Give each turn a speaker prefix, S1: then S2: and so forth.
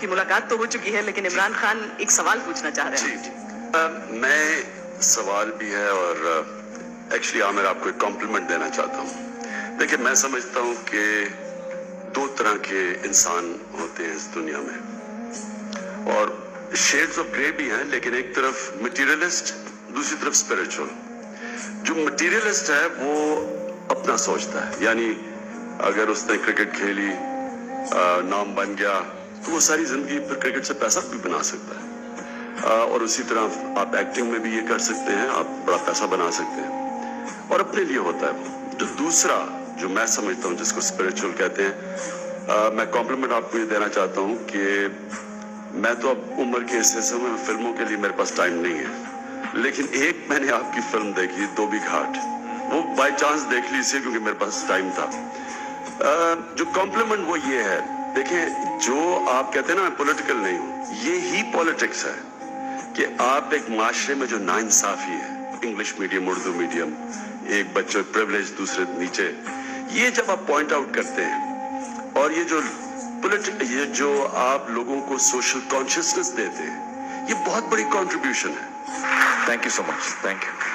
S1: आपकी मुलाकात तो हो चुकी है, लेकिन इमरान खान एक सवाल पूछना चाह रहे हैं।
S2: जी मैं सवाल भी है और एक्चुअली आमिर आपको एक कॉम्प्लीमेंट देना चाहता हूँ। देखिए मैं समझता हूँ कि दो तरह के इंसान होते हैं इस दुनिया में, और शेड्स ऑफ ग्रे भी हैं, लेकिन एक तरफ मटेरियलिस्ट, दूसरी तरफ स्पिरिचुअल। जो मटेरियलिस्ट है वो अपना सोचता है, यानी अगर उसने क्रिकेट खेली, नाम बन गया, तो वो सारी जिंदगी फिर क्रिकेट से पैसा भी बना सकता है। और उसी तरह आप एक्टिंग में भी ये कर सकते हैं, आप बड़ा पैसा बना सकते हैं, और अपने लिए होता है वो। जो दूसरा, जो मैं समझता हूँ जिसको स्पिरिचुअल कहते हैं, मैं कॉम्प्लीमेंट आपको ये देना चाहता हूँ कि मैं तो अब उम्र के हिस्से से हूँ, फिल्मों के लिए मेरे पास टाइम नहीं है, लेकिन एक मैंने आपकी फिल्म देखी, धोबी घाट, वो बाय चांस देख ली इसलिए क्योंकि मेरे पास टाइम था। जो कॉम्प्लीमेंट वो ये है, देखें जो आप कहते हैं ना मैं पॉलिटिकल नहीं हूँ, ये ही पॉलिटिक्स है कि आप एक माशरे में जो नाइंसाफी है, इंग्लिश मीडियम उर्दू मीडियम, एक बच्चे प्रिविलेज दूसरे नीचे, ये जब आप पॉइंट आउट करते हैं, और ये जो आप लोगों को सोशल कॉन्शियसनेस देते हैं, ये बहुत बड़ी कंट्रीब्यूशन है।
S3: Thank you so much, thank you.